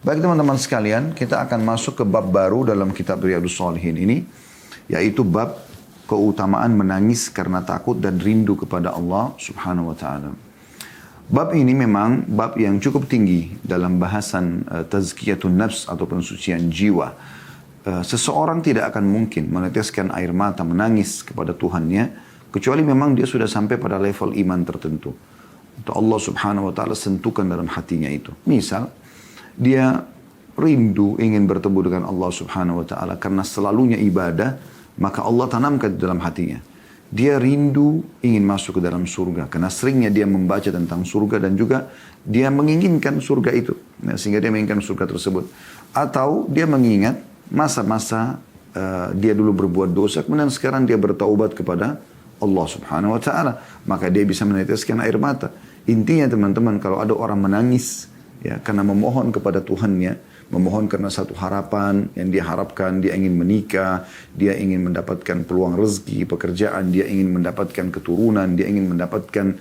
Baik teman-teman sekalian, kita akan masuk ke bab baru dalam kitab Riyadhus Shalihin ini, yaitu bab keutamaan menangis karena takut dan rindu kepada Allah Subhanahu wa taala. Bab ini memang bab yang cukup tinggi dalam bahasan tazkiyatun nafs atau pensucian jiwa. Seseorang tidak akan mungkin meneteskan air mata menangis kepada Tuhannya kecuali memang dia sudah sampai pada level iman tertentu. Atau Allah Subhanahu wa taala sentuhkan dalam hatinya itu. Misal dia rindu ingin bertemu dengan Allah Subhanahu wa taala karena selalunya ibadah, maka Allah tanamkan di dalam hatinya. Dia rindu ingin masuk ke dalam surga karena seringnya dia membaca tentang surga dan juga dia menginginkan surga itu. Nah, sehingga dia menginginkan surga tersebut. Atau dia mengingat masa-masa dia dulu berbuat dosa, kemudian sekarang dia bertaubat kepada Allah Subhanahu wa taala, maka dia bisa meneteskan air mata. Intinya teman-teman, kalau ada orang menangis ya karena memohon kepada Tuhannya, memohon karena satu harapan yang dia harapkan, dia ingin menikah, dia ingin mendapatkan peluang rezeki, pekerjaan, dia ingin mendapatkan keturunan, dia ingin mendapatkan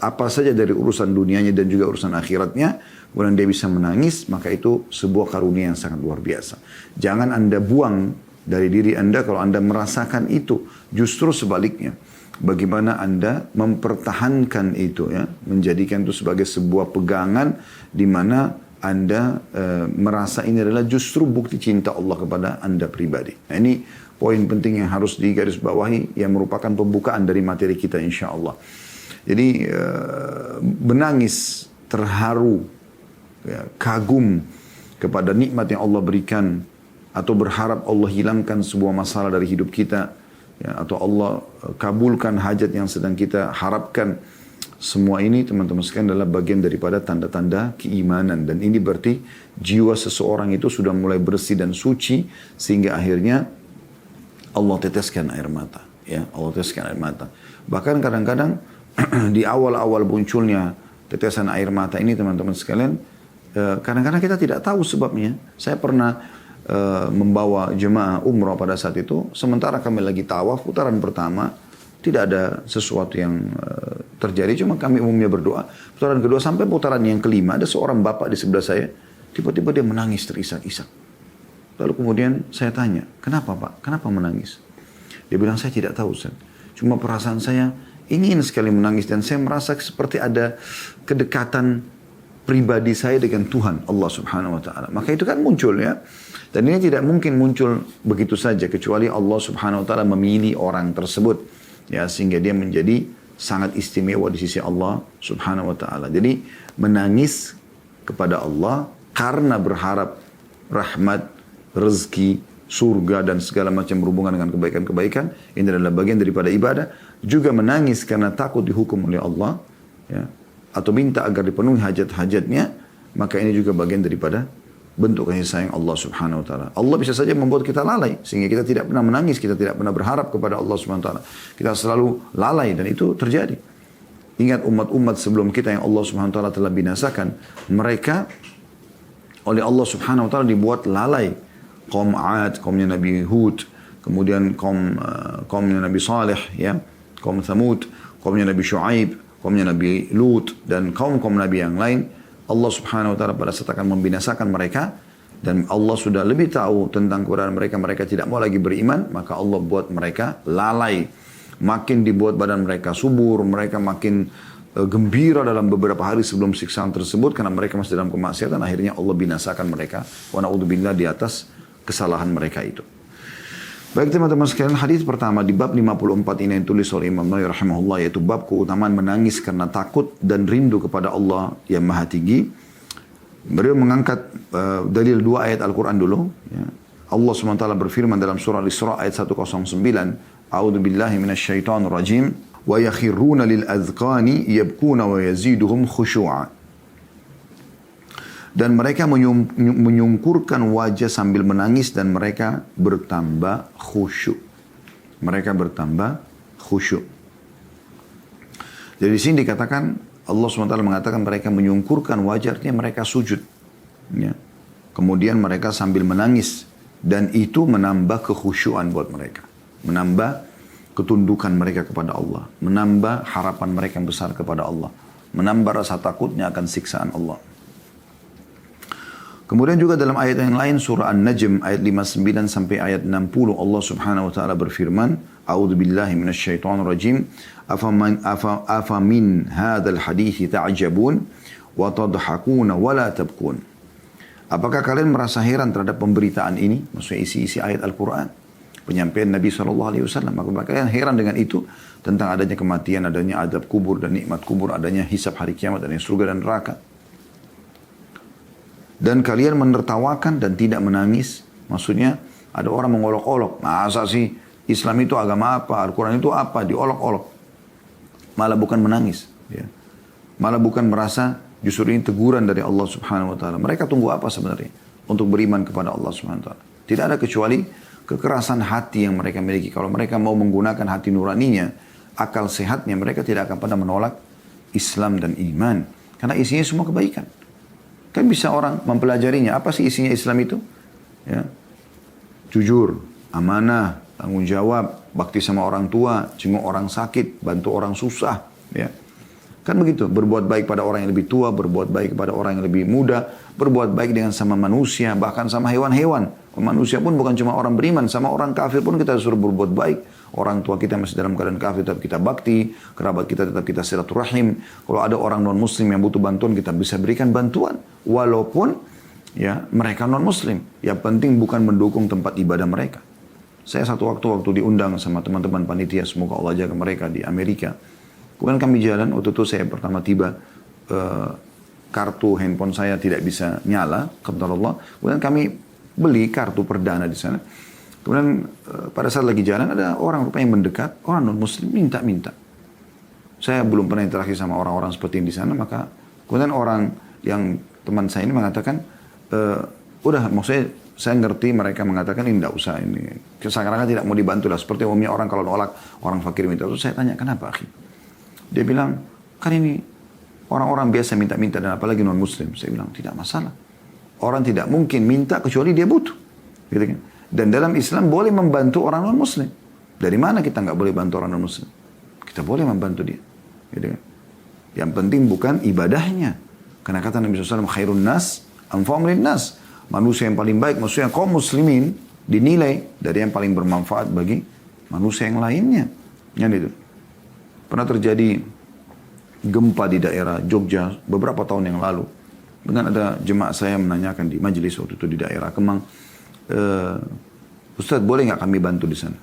apa saja dari urusan dunianya dan juga urusan akhiratnya, kemudian dia bisa menangis, maka itu sebuah karunia yang sangat luar biasa. Jangan Anda buang dari diri Anda kalau Anda merasakan itu. Justru sebaliknya. Bagaimana Anda mempertahankan itu ya, menjadikan itu sebagai sebuah pegangan di mana Anda merasa ini adalah justru bukti cinta Allah kepada Anda pribadi. Nah, ini poin penting yang harus digarisbawahi yang merupakan pembukaan dari materi kita insya Allah. Jadi menangis, terharu, ya, kagum kepada nikmat yang Allah berikan atau berharap Allah hilangkan sebuah masalah dari hidup kita, ya, atau Allah kabulkan hajat yang sedang kita harapkan. Semua ini teman-teman sekalian adalah bagian daripada tanda-tanda keimanan. Dan ini berarti jiwa seseorang itu sudah mulai bersih dan suci sehingga akhirnya Allah teteskan air mata. Ya, Allah teteskan air mata. Bahkan kadang-kadang di awal-awal munculnya tetesan air mata ini teman-teman sekalian, kadang-kadang kita tidak tahu sebabnya. Saya pernah membawa jemaah umrah pada saat itu, sementara kami lagi tawaf putaran pertama, tidak ada sesuatu yang terjadi, cuma kami umumnya berdoa. Putaran kedua sampai putaran yang kelima, ada seorang bapak di sebelah saya, tiba-tiba dia menangis terisak-isak. Lalu kemudian saya tanya, kenapa Pak? Kenapa menangis? Dia bilang, saya tidak tahu Ustaz. Cuma perasaan saya ingin sekali menangis dan saya merasa seperti ada kedekatan pribadi saya dengan Tuhan Allah Subhanahu wa taala. Maka itu kan muncul ya. Dan ini tidak mungkin muncul begitu saja kecuali Allah Subhanahu wa taala memilih orang tersebut ya, sehingga dia menjadi sangat istimewa di sisi Allah Subhanahu wa taala. Jadi menangis kepada Allah karena berharap rahmat, rezeki, surga dan segala macam berhubungan dengan kebaikan-kebaikan, ini adalah bagian daripada ibadah. Juga menangis karena takut dihukum oleh Allah ya, atau minta agar dipenuhi hajat-hajatnya, maka ini juga bagian daripada bentuk kasih sayang Allah Subhanahu wa taala. Allah bisa saja membuat kita lalai sehingga kita tidak pernah menangis, kita tidak pernah berharap kepada Allah Subhanahu wa taala. Kita selalu lalai dan itu terjadi. Ingat umat-umat sebelum kita yang Allah Subhanahu wa taala telah binasakan, mereka oleh Allah Subhanahu wa taala dibuat lalai. Kaum 'Ad, kaumnya Nabi Hud, kemudian kaumnya Nabi Saleh ya, kaum Thamud, kaumnya Nabi Shu'aib, kaumnya Nabi Lut dan kaum-kaum Nabi yang lain. Allah Subhanahu wa taala pada saat akan membinasakan mereka dan Allah sudah lebih tahu tentang keberadaan mereka, mereka tidak mau lagi beriman, maka Allah buat mereka lalai. Makin dibuat badan mereka subur, mereka makin gembira dalam beberapa hari sebelum siksaan tersebut karena mereka masih dalam kemaksiatan, akhirnya Allah binasakan mereka. Wa na'udzubillah di atas kesalahan mereka itu. Baik teman-teman sekalian, hadis pertama di bab 54 ini yang tulis oleh Imam Nawawi rahimahullah, yaitu bab keutamaan menangis karena takut dan rindu kepada Allah yang Maha Tinggi. Beliau mengangkat dalil dua ayat Al-Quran dulu. Ya. Allah SWT berfirman dalam surah Al-Isra ayat 109, A'udzu billahi minasyaitonir rajim, wa yakhiruna lil azqani yabkuna wa yaziduhum khushu'a. Dan mereka menyungkurkan wajah sambil menangis dan mereka bertambah khusyuk. Mereka bertambah khusyuk. Jadi di sini dikatakan, Allah SWT mengatakan mereka menyungkurkan wajah, artinya mereka sujud. Ya. Kemudian mereka sambil menangis. Dan itu menambah kekhusyuan buat mereka. Menambah ketundukan mereka kepada Allah. Menambah harapan mereka yang besar kepada Allah. Menambah rasa takutnya akan siksaan Allah. Kemudian juga dalam ayat yang lain surah An-Najm ayat 59 sampai ayat 60 Allah Subhanahu wa taala berfirman, A'udzubillahi minasyaitonirrajim. Afamin hadzal hadithi ta'jabun wa tadhakuna wa la tabkun. Apakah kalian merasa heran terhadap pemberitaan ini? Maksudnya isi-isi ayat Al-Quran. Penyampaian Nabi SAW. Maka kalian heran dengan itu. Tentang adanya kematian, adanya adab kubur dan nikmat kubur, adanya hisab hari kiamat, adanya surga dan neraka. Dan kalian menertawakan dan tidak menangis. Maksudnya ada orang mengolok-olok. Masa sih Islam itu agama apa? Al-Quran itu apa? Diolok-olok. Malah bukan menangis. Ya. Malah bukan merasa justru ini teguran dari Allah Subhanahu wa taala. Mereka tunggu apa sebenarnya untuk beriman kepada Allah Subhanahu wa taala? Tidak ada kecuali kekerasan hati yang mereka miliki. Kalau mereka mau menggunakan hati nuraninya, akal sehatnya, mereka tidak akan pernah menolak Islam dan iman. Karena isinya semua kebaikan. Kan bisa orang mempelajarinya. Apa sih isinya Islam itu? Ya. Jujur, amanah, tanggung jawab, bakti sama orang tua, jenguk orang sakit, bantu orang susah. Ya. Kan begitu, berbuat baik pada orang yang lebih tua, berbuat baik kepada orang yang lebih muda, berbuat baik dengan sama manusia, bahkan sama hewan-hewan. Manusia pun bukan cuma orang beriman, sama orang kafir pun kita suruh berbuat baik. Orang tua kita masih dalam keadaan kafir, tetap kita bakti, kerabat kita tetap kita silaturahim. Kalau ada orang non-muslim yang butuh bantuan, kita bisa berikan bantuan. Walaupun ya mereka non-muslim. Yang penting bukan mendukung tempat ibadah mereka. Saya satu waktu diundang sama teman-teman panitia, semoga Allah jaga mereka di Amerika. Kemudian kami jalan, waktu itu saya pertama tiba, kartu handphone saya tidak bisa nyala, kebetulan Allah. Kemudian kami beli kartu perdana di sana. Kemudian pada saat lagi jalan ada orang rupanya yang mendekat, orang non-muslim minta-minta. Saya belum pernah interaksi sama orang-orang seperti ini di sana, maka kemudian orang yang teman saya ini mengatakan, udah maksudnya saya ngerti mereka mengatakan ini tidak usah, ini seakan-akan tidak mau dibantu lah. Seperti umumnya orang kalau nolak, orang fakir minta. Terus saya tanya, kenapa akhi? Dia bilang, kan ini orang-orang biasa minta-minta dan apalagi non-muslim. Saya bilang, tidak masalah. Orang tidak mungkin minta kecuali dia butuh. Gitu kan? Dan dalam Islam boleh membantu orang non-muslim. Dari mana kita nggak boleh bantu orang non-muslim? Kita boleh membantu dia. Gitu kan? Yang penting bukan ibadahnya. Karena kata Nabi SAW, khairun nas, anfa'um lin nas. Manusia yang paling baik, maksudnya kaum muslimin dinilai dari yang paling bermanfaat bagi manusia yang lainnya. Yang itu. Pernah terjadi gempa di daerah Jogja beberapa tahun yang lalu. Dengan ada jemaah saya menanyakan di majelis waktu itu di daerah Kemang, Ustaz boleh nggak kami bantu di sana?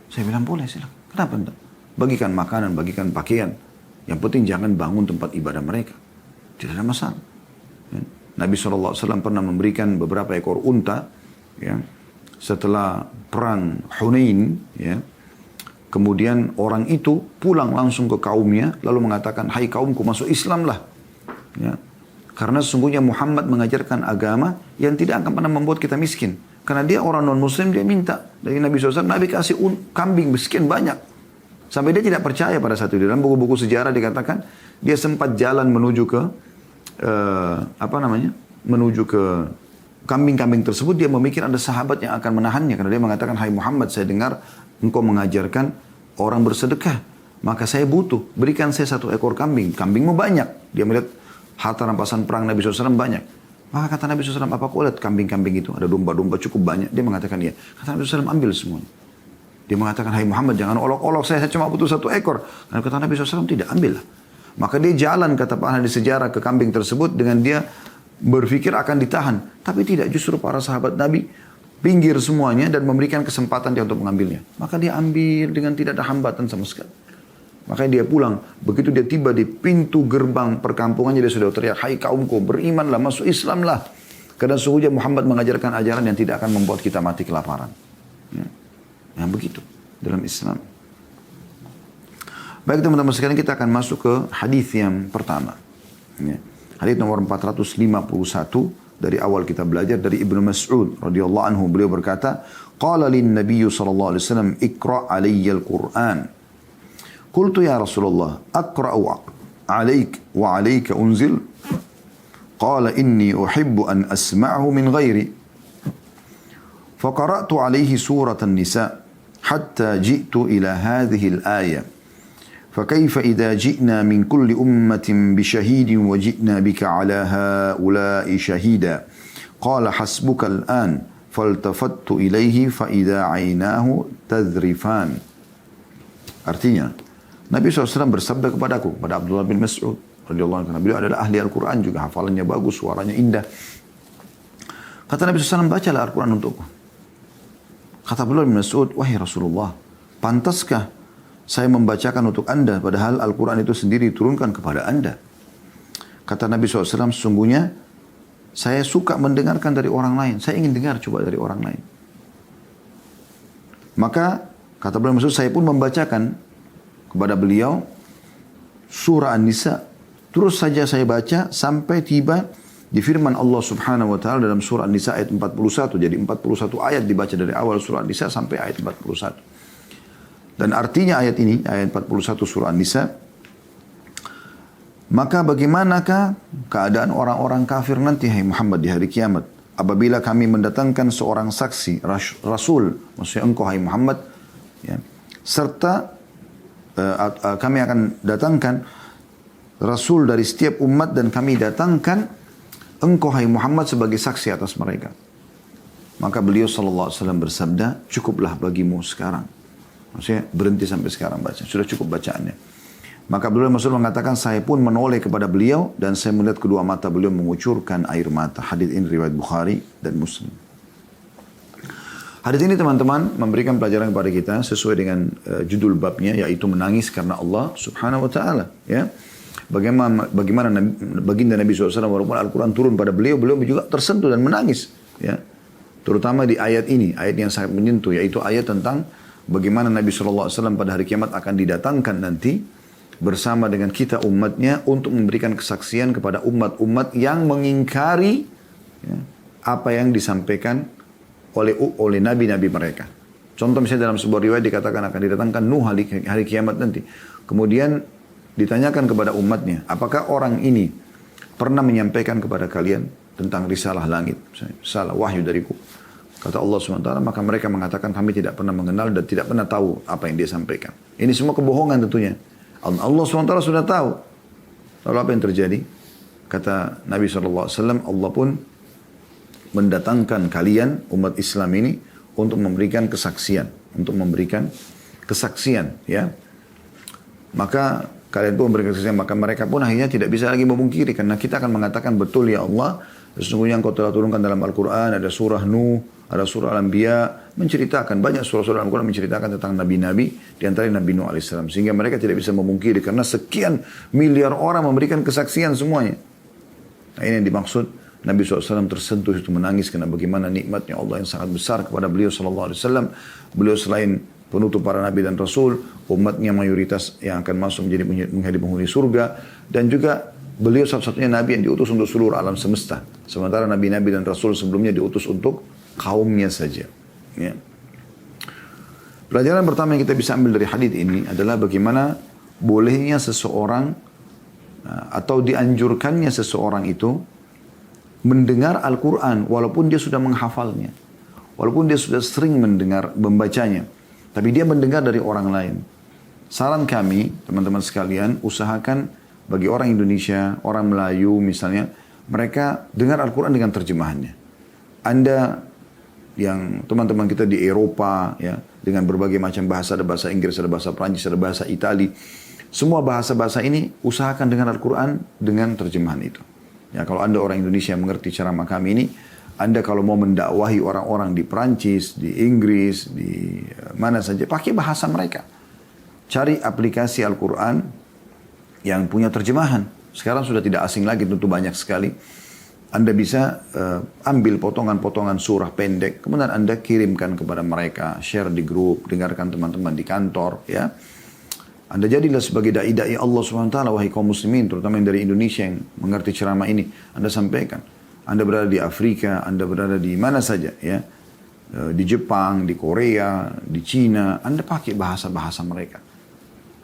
Saya bilang boleh, silakan. Kenapa enggak? Bagikan makanan, bagikan pakaian. Yang penting jangan bangun tempat ibadah mereka. Tidak ada masalah. Ya. Nabi SAW pernah memberikan beberapa ekor unta, ya, setelah perang Hunain, ya. Kemudian orang itu pulang langsung ke kaumnya, lalu mengatakan, hai kaumku masuk Islam lah. Ya. Karena sesungguhnya Muhammad mengajarkan agama yang tidak akan pernah membuat kita miskin. Karena dia orang non-muslim, dia minta. Dari Nabi SAW, Nabi kasih kambing miskin banyak. Sampai dia tidak percaya pada saat itu. Dalam buku-buku sejarah dikatakan, dia sempat jalan menuju ke, menuju ke kambing-kambing tersebut. Dia memikir ada sahabat yang akan menahannya. Karena dia mengatakan, hai Muhammad, saya dengar engkau mengajarkan orang bersedekah. Maka saya butuh, berikan saya 1 ekor kambing. Kambingmu banyak. Dia melihat harta rampasan perang Nabi SAW banyak. Maka kata Nabi SAW, apa kau lihat kambing-kambing itu? Ada domba-domba cukup banyak. Dia mengatakan iya. Kata Nabi SAW, ambil semuanya. Dia mengatakan, hai Muhammad, jangan olok-olok saya cuma butuh 1 ekor. Dan kata Nabi SAW, tidak, ambillah. Maka dia jalan, kata Pak Ahli sejarah, ke kambing tersebut dengan dia berpikir akan ditahan. Tapi tidak, justru para sahabat Nabi pinggir semuanya dan memberikan kesempatan dia untuk mengambilnya. Maka dia ambil dengan tidak ada hambatan sama sekali. Makanya dia pulang. Begitu dia tiba di pintu gerbang perkampungannya, dia sudah teriak, hai kaumku, berimanlah, masuk Islamlah. Karena sesungguhnya Muhammad mengajarkan ajaran yang tidak akan membuat kita mati kelaparan. Ya. Yang begitu dalam Islam. Baik teman-teman sekalian, kita akan masuk ke hadis yang pertama. Ya. Hadis nomor 451 dari awal kita belajar dari Ibnu Mas'ud radhiyallahu anhu. Beliau berkata, qala lin Nabiy sallallahu alaihi wasallam, iqra' alayya al-Qur'an. Qultu ya Rasulullah, aqra'u 'alaik wa 'alaika unzil? Qala inni uhibbu an asma'ahu min ghairi. فقرأت عليه سورة النساء حتى جئت إلى هذه الآية فكيف إذا جئنا من كل أمة بشهيد وجئنا بك على هؤلاء شهيدا Qala hasbukal an faltafattu ilaihi fa idza ainahu tadrifan. Artinya, Nabi SAW bersabda kepadaku, pada Abdullah bin Mas'ud radhiyallahu anhu. Beliau adalah ahli Al-Quran juga, hafalannya bagus, suaranya indah. Kata Nabi SAW, bacalah Al-Quran untukku. Kata Abdullah bin Mas'ud, wahai Rasulullah, pantaskah saya membacakan untuk anda, padahal Al-Quran itu sendiri diturunkan kepada anda? Kata Nabi SAW, sesungguhnya saya suka mendengarkan dari orang lain. Saya ingin dengar coba dari orang lain. Maka kata Abdullah bin Mas'ud, saya pun membacakan kepada beliau surah An-Nisa. Terus saja saya baca sampai tiba di firman Allah Subhanahu wa taala dalam surah An-Nisa ayat 41. Jadi 41 ayat dibaca dari awal surah An-Nisa sampai ayat 41. Dan artinya ayat ini, ayat 41 surah An-Nisa, maka bagaimanakah keadaan orang-orang kafir nanti, hai Muhammad, di hari kiamat, apabila kami mendatangkan seorang saksi, Rasul, maksudnya engkau, hai Muhammad, ya, serta kami akan datangkan Rasul dari setiap umat dan kami datangkan engkau, hai Muhammad, sebagai saksi atas mereka. Maka beliau SAW bersabda, cukuplah bagimu sekarang. Maksudnya berhenti sampai sekarang baca. Sudah cukup bacaannya. Maka beliau Rasul mengatakan, saya pun menoleh kepada beliau dan saya melihat kedua mata beliau mengucurkan air mata. Hadits ini riwayat Bukhari dan Muslim. Hadits ini teman-teman memberikan pelajaran kepada kita sesuai dengan judul babnya, yaitu menangis karena Allah Subhanahu wa taala, ya. Bagaimana baginda Nabi SAW, walaupun Al-Quran turun pada beliau juga tersentuh dan menangis, ya. Terutama di ayat ini, ayat yang sangat menyentuh, yaitu ayat tentang bagaimana Nabi SAW pada hari kiamat akan didatangkan nanti bersama dengan kita umatnya untuk memberikan kesaksian kepada umat-umat yang mengingkari, ya, apa yang disampaikan oleh nabi-nabi mereka. Contoh misalnya dalam sebuah riwayat dikatakan akan didatangkan Nuh hari kiamat nanti. Kemudian ditanyakan kepada umatnya, apakah orang ini pernah menyampaikan kepada kalian tentang risalah langit, risalah wahyu dariku? Kata Allah SWT, maka mereka mengatakan kami tidak pernah mengenal dan tidak pernah tahu apa yang dia sampaikan. Ini semua kebohongan tentunya. Allah SWT sudah tahu. Lalu apa yang terjadi? Kata Nabi SAW, Allah pun mendatangkan kalian, umat Islam ini, untuk memberikan kesaksian. Ya. Maka kalian pun memberikan kesaksian, maka mereka pun akhirnya tidak bisa lagi memungkiri. Karena kita akan mengatakan, betul ya Allah, sesungguhnya engkau telah turunkan dalam Al-Quran, ada surah Nuh, ada surah Al-Anbiya, menceritakan, banyak surah-surah Al-Quran menceritakan tentang nabi-nabi, di antara Nabi Nuh AS. Sehingga mereka tidak bisa memungkiri, karena sekian miliar orang memberikan kesaksian semuanya. Nah ini yang dimaksud. Nabi SAW tersentuh itu menangis karena bagaimana nikmatnya Allah yang sangat besar kepada beliau SAW. Beliau selain penutup para nabi dan rasul, umatnya mayoritas yang akan masuk menjadi penghuni surga. Dan juga beliau satu-satunya nabi yang diutus untuk seluruh alam semesta. Sementara nabi-nabi dan rasul sebelumnya diutus untuk kaumnya saja. Ya. Pelajaran pertama yang kita bisa ambil dari hadits ini adalah bagaimana bolehnya seseorang atau dianjurkannya seseorang itu mendengar Al-Quran walaupun dia sudah menghafalnya. Walaupun dia sudah sering membacanya. Tapi dia mendengar dari orang lain. Saran kami, teman-teman sekalian, usahakan bagi orang Indonesia, orang Melayu misalnya, mereka dengar Al-Quran dengan terjemahannya. Anda yang teman-teman kita di Eropa, ya, dengan berbagai macam bahasa, ada bahasa Inggris, ada bahasa Perancis, ada bahasa Itali. Semua bahasa-bahasa ini usahakan dengar Al-Quran dengan terjemahan itu. Ya, kalau Anda orang Indonesia yang mengerti ceramah kami ini, Anda kalau mau mendakwahi orang-orang di Perancis, di Inggris, di mana saja, pakai bahasa mereka. Cari aplikasi Al-Quran yang punya terjemahan. Sekarang sudah tidak asing lagi, tentu banyak sekali. Anda bisa ambil potongan-potongan surah pendek, kemudian Anda kirimkan kepada mereka, share di grup, dengarkan teman-teman di kantor, ya. Anda jadilah sebagai da'i Allah SWT, wahai kaum muslimin, terutama yang dari Indonesia yang mengerti ceramah ini. Anda sampaikan. Anda berada di Afrika, Anda berada di mana saja, ya. Di Jepang, di Korea, di Cina, Anda pakai bahasa-bahasa mereka.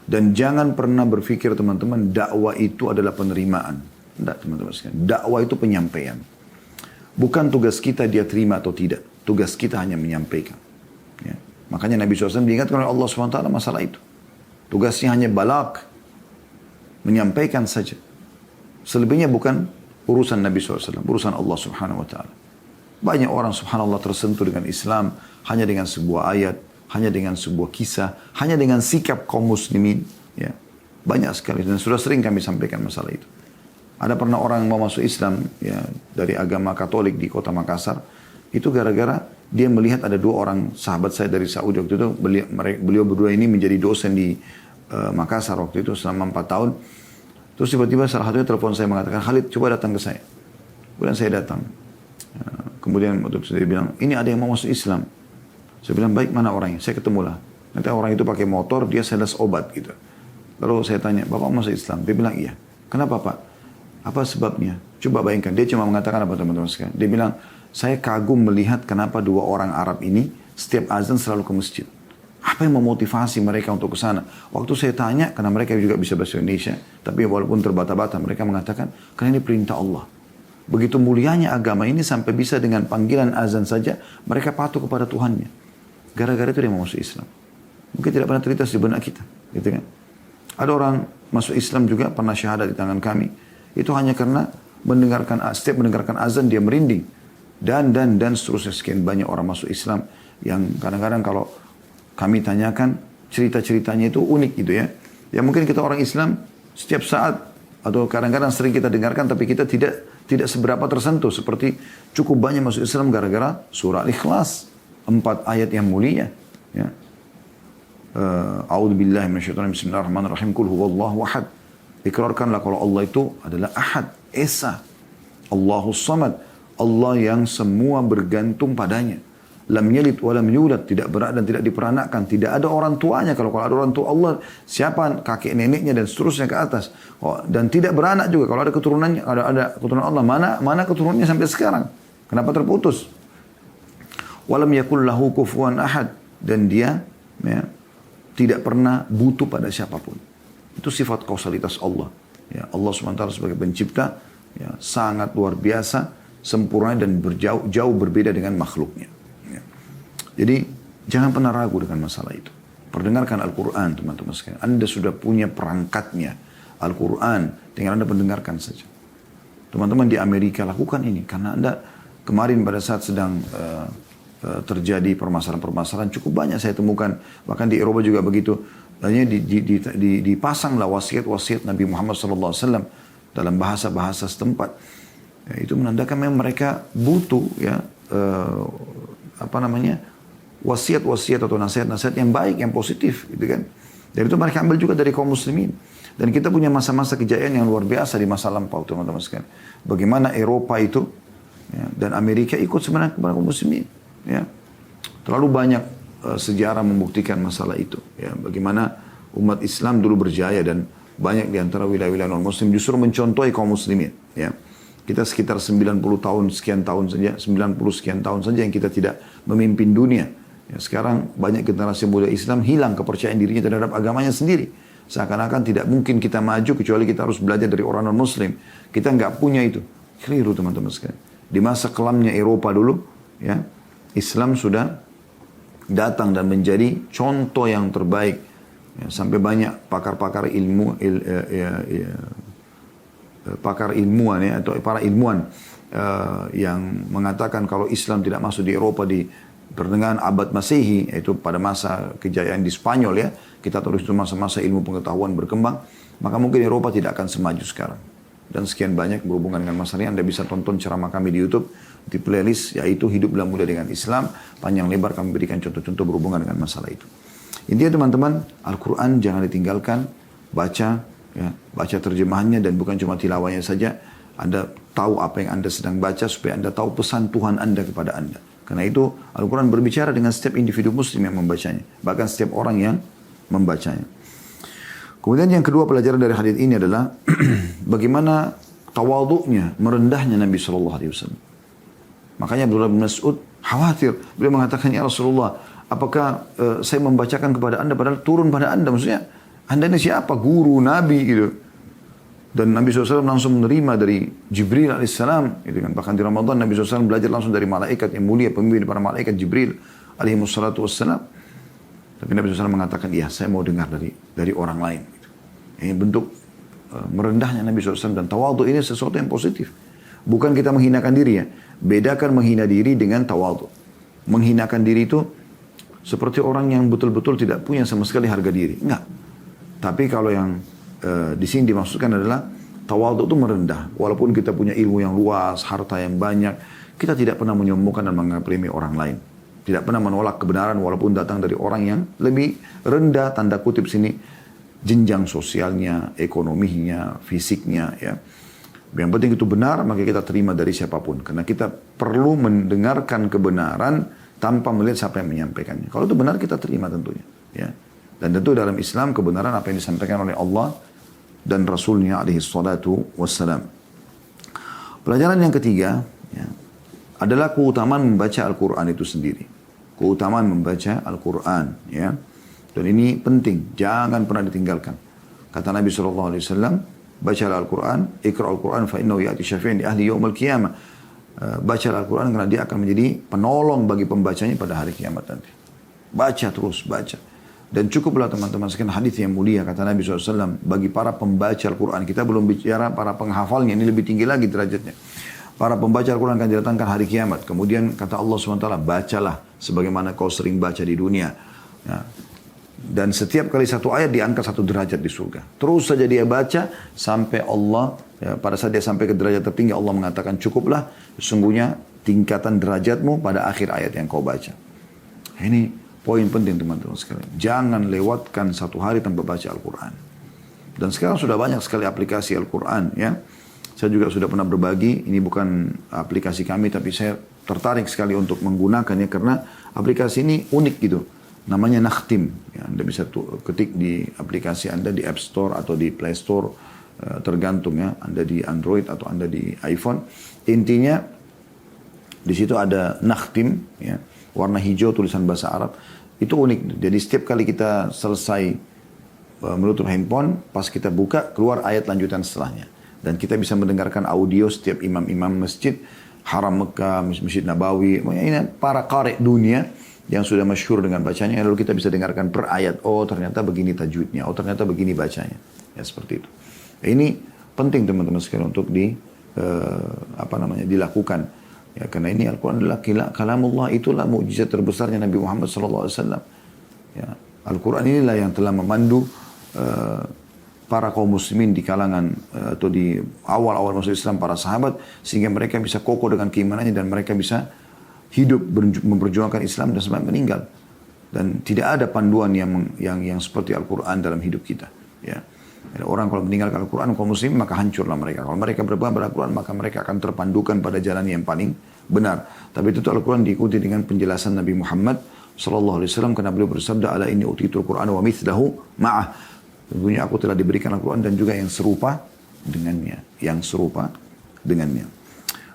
Dan jangan pernah berpikir teman-teman, dakwah itu adalah penerimaan. Tidak teman-teman sekalian. Dakwah itu penyampaian. Bukan tugas kita dia terima atau tidak. Tugas kita hanya menyampaikan. Ya. Makanya Nabi SAW diingatkan oleh Allah SWT masalah itu. Tugasnya hanya balak, menyampaikan saja. Selebihnya bukan urusan Nabi SAW, urusan Allah Subhanahu Wa Taala. Banyak orang subhanallah tersentuh dengan Islam hanya dengan sebuah ayat, hanya dengan sebuah kisah, hanya dengan sikap kaum muslimin. Ya. Banyak sekali dan sudah sering kami sampaikan masalah itu. Ada pernah orang mau masuk Islam ya, dari agama Katolik di kota Makassar. Itu gara-gara dia melihat ada dua orang sahabat saya dari Saudi waktu itu. Beliau berdua ini menjadi dosen di Makassar waktu itu selama 4 tahun. Terus tiba-tiba salah satunya telepon saya mengatakan, Khalid coba datang ke saya. Kemudian saya datang. Kemudian waktu itu dia bilang, ini ada yang mau masuk Islam. Saya bilang, baik, mana orangnya? Saya ketemulah. Nanti orang itu pakai motor, dia sales obat gitu. Lalu saya tanya, Bapak masuk Islam? Dia bilang, iya. Kenapa Pak? Apa sebabnya? Coba bayangkan, dia cuma mengatakan apa teman-teman sekalian. Dia bilang, saya kagum melihat kenapa dua orang Arab ini setiap azan selalu ke masjid. Apa yang memotivasi mereka untuk ke sana? Waktu saya tanya, karena mereka juga bisa bahasa Indonesia, tapi walaupun terbata-bata, mereka mengatakan, karena ini perintah Allah. Begitu mulianya agama ini sampai bisa dengan panggilan azan saja, mereka patuh kepada Tuhannya. Gara-gara itu dia mau masuk Islam. Mungkin tidak pernah terlintas di benak kita. Gitu kan? Ada orang masuk Islam juga, pernah syahadat di tangan kami. Itu hanya karena setiap mendengarkan azan dia merinding. Dan seterusnya sekian banyak orang masuk Islam yang kadang-kadang kalau kami tanyakan cerita-ceritanya itu unik gitu ya. Ya mungkin kita orang Islam setiap saat atau kadang-kadang sering kita dengarkan tapi kita tidak seberapa tersentuh. Seperti cukup banyak masuk Islam gara-gara surah Al-Ikhlas. 4 ayat yang mulia. Ya. A'udzubillahi minasyaitonir rajim. Bismillahirrahmanirrahim. Qul huwallahu ahad. Ikrarkanlah kalau Allah itu adalah Ahad, Esa. Allahus Samad. Allah yang semua bergantung padanya. Lam yalid wa lam yulad, tidak berat dan tidak diperanakkan, tidak ada orang tuanya. Kalau ada orang tua Allah, siapa kakek neneknya dan seterusnya ke atas. Dan tidak beranak juga. Kalau ada keturunannya, ada keturunan Allah, mana keturunannya sampai sekarang? Kenapa terputus? Walam yakul lahu kufuwan ahad, dan dia ya, tidak pernah butuh pada siapapun. Itu sifat kausalitas Allah. Ya, Allah SWT sebagai pencipta ya, sangat luar biasa, sempurna dan jauh berbeda dengan makhluknya. Jadi jangan pernah ragu dengan masalah itu. Perdengarkan Al-Quran teman-teman sekalian. Anda sudah punya perangkatnya Al-Quran. Tinggal Anda mendengarkan saja. Teman-teman di Amerika lakukan ini. Karena Anda kemarin pada saat sedang terjadi permasalahan-permasalahan cukup banyak saya temukan. Bahkan di Eropa juga begitu. Hanya dipasanglah wasiat-wasiat Nabi Muhammad SAW dalam bahasa-bahasa setempat. Ya, itu menandakan memang mereka butuh ya wasiat-wasiat atau nasihat-nasihat yang baik, yang positif, gitu kan. Dan itu mereka ambil juga dari kaum muslimin. Dan kita punya masa-masa kejayaan yang luar biasa di masa lampau, teman-teman sekalian. Bagaimana Eropa itu ya, dan Amerika ikut sebenarnya kepada kaum muslimin. Ya. Terlalu banyak sejarah membuktikan masalah itu. Ya. Bagaimana umat Islam dulu berjaya dan banyak di antara wilayah-wilayah non-muslim justru mencontohi kaum muslimin. Ya. Kita sekitar 90 tahun sekian tahun saja, 90 sekian tahun saja yang kita tidak memimpin dunia. Ya, sekarang banyak generasi muda Islam hilang kepercayaan dirinya terhadap agamanya sendiri. Seakan-akan tidak mungkin kita maju kecuali kita harus belajar dari orang non-muslim. Kita nggak punya itu. Keliru teman-teman sekalian. Di masa kelamnya Eropa dulu, ya, Islam sudah datang dan menjadi contoh yang terbaik. Ya, sampai banyak pakar-pakar pakar ilmuwan ya, atau para ilmuwan yang mengatakan kalau Islam tidak masuk di Eropa di pertengahan abad Masehi, yaitu pada masa kejayaan di Spanyol ya, kita terus itu masa-masa ilmu pengetahuan berkembang, maka mungkin Eropa tidak akan semaju sekarang. Dan sekian banyak berhubungan dengan masalah ini, Anda bisa tonton ceramah kami di YouTube, di playlist, yaitu Hiduplah Muda dengan Islam, panjang lebar kami berikan contoh-contoh berhubungan dengan masalah itu. Intinya teman-teman, Al-Quran jangan ditinggalkan, baca, ya, baca terjemahannya dan bukan cuma tilawahnya saja. Anda tahu apa yang Anda sedang baca supaya Anda tahu pesan Tuhan Anda kepada Anda. Karena itu Al-Quran berbicara dengan setiap individu muslim yang membacanya. Bahkan setiap orang yang membacanya. Kemudian yang kedua pelajaran dari hadis ini adalah bagaimana tawaduknya, merendahnya Nabi SAW. Makanya Abdullah bin Mas'ud khawatir. Beliau mengatakan, ya Rasulullah, apakah saya membacakan kepada Anda padahal turun pada Anda? Maksudnya, Anda ini siapa? Guru, Nabi gitu. Dan Nabi SAW langsung menerima dari Jibril alaihissalam. Gitu kan. Bahkan di Ramadan Nabi SAW belajar langsung dari malaikat yang mulia, pemimpin para malaikat Jibril alaihissalatu wassalam. Tapi Nabi SAW mengatakan, iya saya mau dengar dari orang lain. Gitu. Ini bentuk merendahnya Nabi SAW. Dan tawadhu ini sesuatu yang positif. Bukan kita menghinakan diri ya. Bedakan menghina diri dengan tawadhu. Menghinakan diri itu seperti orang yang betul-betul tidak punya sama sekali harga diri. Enggak. Tapi kalau yang di sini dimaksudkan adalah tawadhu itu merendah. Walaupun kita punya ilmu yang luas, harta yang banyak, kita tidak pernah menyombongkan dan menganggap remeh orang lain. Tidak pernah menolak kebenaran walaupun datang dari orang yang lebih rendah, tanda kutip sini, jenjang sosialnya, ekonominya, fisiknya. Ya. Yang penting itu benar, maka kita terima dari siapapun. Karena kita perlu mendengarkan kebenaran tanpa melihat siapa yang menyampaikannya. Kalau itu benar, kita terima tentunya. Ya. Dan tentu dalam Islam, kebenaran apa yang disampaikan oleh Allah dan Rasulnya alaihi salatu wassalam. Pelajaran yang ketiga ya, adalah keutamaan membaca Al-Quran itu sendiri. Keutamaan membaca Al-Quran. Ya. Dan ini penting, jangan pernah ditinggalkan. Kata Nabi SAW, bacalah Al-Quran, ikra Al-Quran fa innahu ya'ti syafi'in di ahli yaumil qiyamah. Bacalah Al-Quran karena dia akan menjadi penolong bagi pembacanya pada hari kiamat nanti. Baca terus, baca. Dan cukuplah teman-teman sekalian hadis yang mulia kata Nabi SAW bagi para pembaca Al-Quran. Kita belum bicara para penghafalnya, ini lebih tinggi lagi derajatnya. Para pembaca Al-Quran akan didatangkan hari kiamat. Kemudian kata Allah SWT, bacalah sebagaimana kau sering baca di dunia. Ya. Dan setiap kali satu ayat diangkat satu derajat di surga. Terus saja dia baca sampai Allah, ya, pada saat dia sampai ke derajat tertinggi Allah mengatakan cukuplah, sesungguhnya tingkatan derajatmu pada akhir ayat yang kau baca. Ini poin penting teman-teman sekalian. Jangan lewatkan satu hari tanpa baca Al-Quran. Dan sekarang sudah banyak sekali aplikasi Al-Quran. Ya. Saya juga sudah pernah berbagi, ini bukan aplikasi kami tapi saya tertarik sekali untuk menggunakannya karena aplikasi ini unik gitu. Namanya Nakhtim. Ya, Anda bisa ketik di aplikasi Anda di App Store atau di Play Store. Tergantung ya. Anda di Android atau Anda di iPhone. Intinya di situ ada Nakhtim. Ya, warna hijau tulisan bahasa Arab. Itu unik. Jadi setiap kali kita selesai menutup handphone. Pas kita buka keluar ayat lanjutan setelahnya. Dan kita bisa mendengarkan audio setiap imam-imam masjid. Haram Mekah, Masjid Nabawi. Ini para qari dunia yang sudah masyhur dengan bacanya, lalu kita bisa dengarkan per ayat, oh ternyata begini tajwidnya, oh ternyata begini bacanya, ya seperti itu. Ini penting teman-teman sekalian untuk dilakukan, ya karena ini Al-Quran adalah kalamullah, itulah mukjizat terbesarnya Nabi Muhammad SAW. Ya, Al-Quran inilah yang telah memandu para kaum muslimin di kalangan atau di awal-awal masuk Islam para sahabat sehingga mereka bisa kokoh dengan keimanannya dan mereka bisa hidup memperjuangkan Islam dan sampai meninggal. Dan tidak ada panduan yang seperti Al-Quran dalam hidup kita. Ya. Orang kalau meninggalkan Al-Quran, kaum muslim, maka hancurlah mereka. Kalau mereka berpegang pada Al-Quran, maka mereka akan terpandukan pada jalan yang paling benar. Tapi itu Al-Quran diikuti dengan penjelasan Nabi Muhammad SAW, karena beliau bersabda, ala inni utitul Quran wa mithlahu ma'ah. Tentunya aku telah diberikan Al-Quran dan juga yang serupa dengannya. Yang serupa dengannya.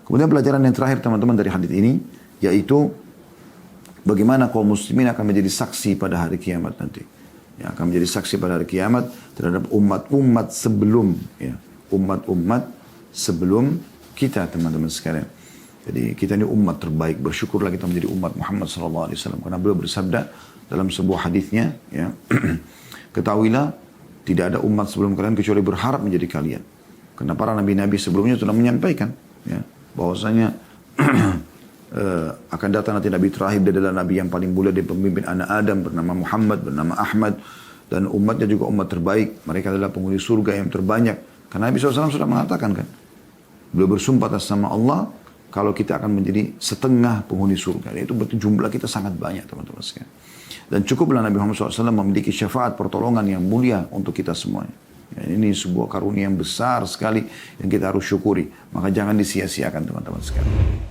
Kemudian pelajaran yang terakhir teman-teman dari hadis ini, yaitu bagaimana kaum muslimin akan menjadi saksi pada hari kiamat nanti. Ya, akan menjadi saksi pada hari kiamat terhadap umat-umat sebelum, ya, umat-umat sebelum kita teman-teman sekalian. Jadi kita ini umat terbaik, bersyukurlah kita menjadi umat Muhammad SAW. Karena beliau bersabda dalam sebuah hadisnya, ya, ketahuilah tidak ada umat sebelum kalian kecuali berharap menjadi kalian. Karena para nabi-nabi sebelumnya sudah menyampaikan, ya, bahwasanya akan datang nanti Nabi terakhir, dia adalah Nabi yang paling mulia dari pemimpin anak Adam, bernama Muhammad, bernama Ahmad, dan umatnya juga umat terbaik. Mereka adalah penghuni surga yang terbanyak. Karena Nabi SAW sudah mengatakan kan, beliau bersumpah atas nama Allah, kalau kita akan menjadi setengah penghuni surga. Itu berarti jumlah kita sangat banyak teman-teman sekalian. Dan cukuplah Nabi Muhammad SAW memiliki syafaat pertolongan yang mulia untuk kita semuanya. Ya, ini sebuah karunia yang besar sekali yang kita harus syukuri. Maka jangan disia-siakan teman-teman sekalian.